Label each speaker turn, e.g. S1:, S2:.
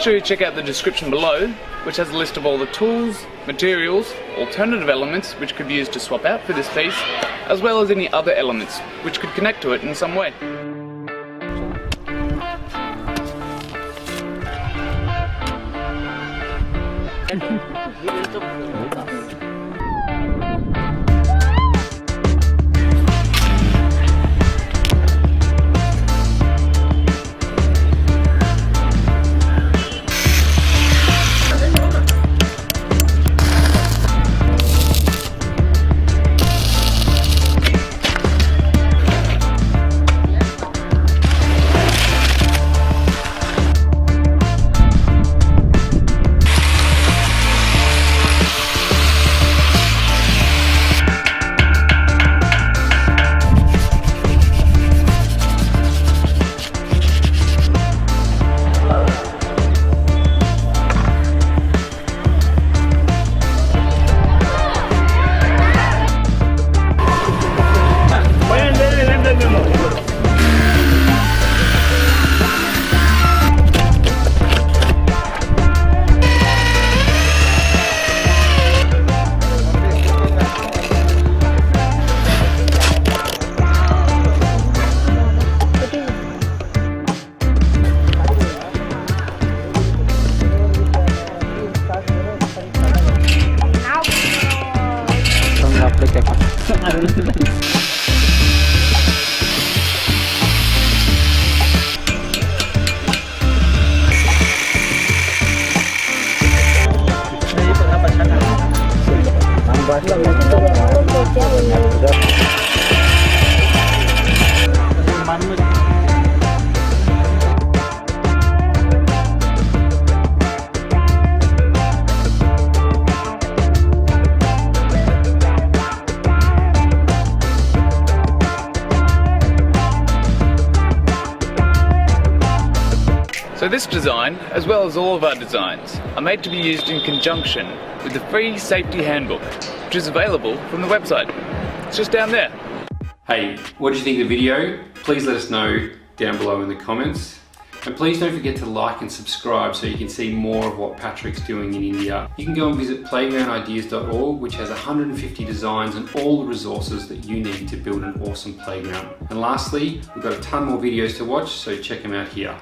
S1: sure you check out the description below, which has a list of all the tools, materials, alternative elements which could be used to swap out for this piece, as well as any other elements which could connect to it in some way. So this design, as well as all of our designs, are made to be used in conjunction with the free safety handbook, which is available from the website. It's just down there.
S2: Hey, what did you think of the video? Please let us know down below in the comments. And please don't forget to like and subscribe so you can see more of what Patrick's doing in India. You can go and visit playgroundideas.org, which has 150 designs and all the resources that you need to build an awesome playground. And lastly, we've got a ton more videos to watch, so check them out here.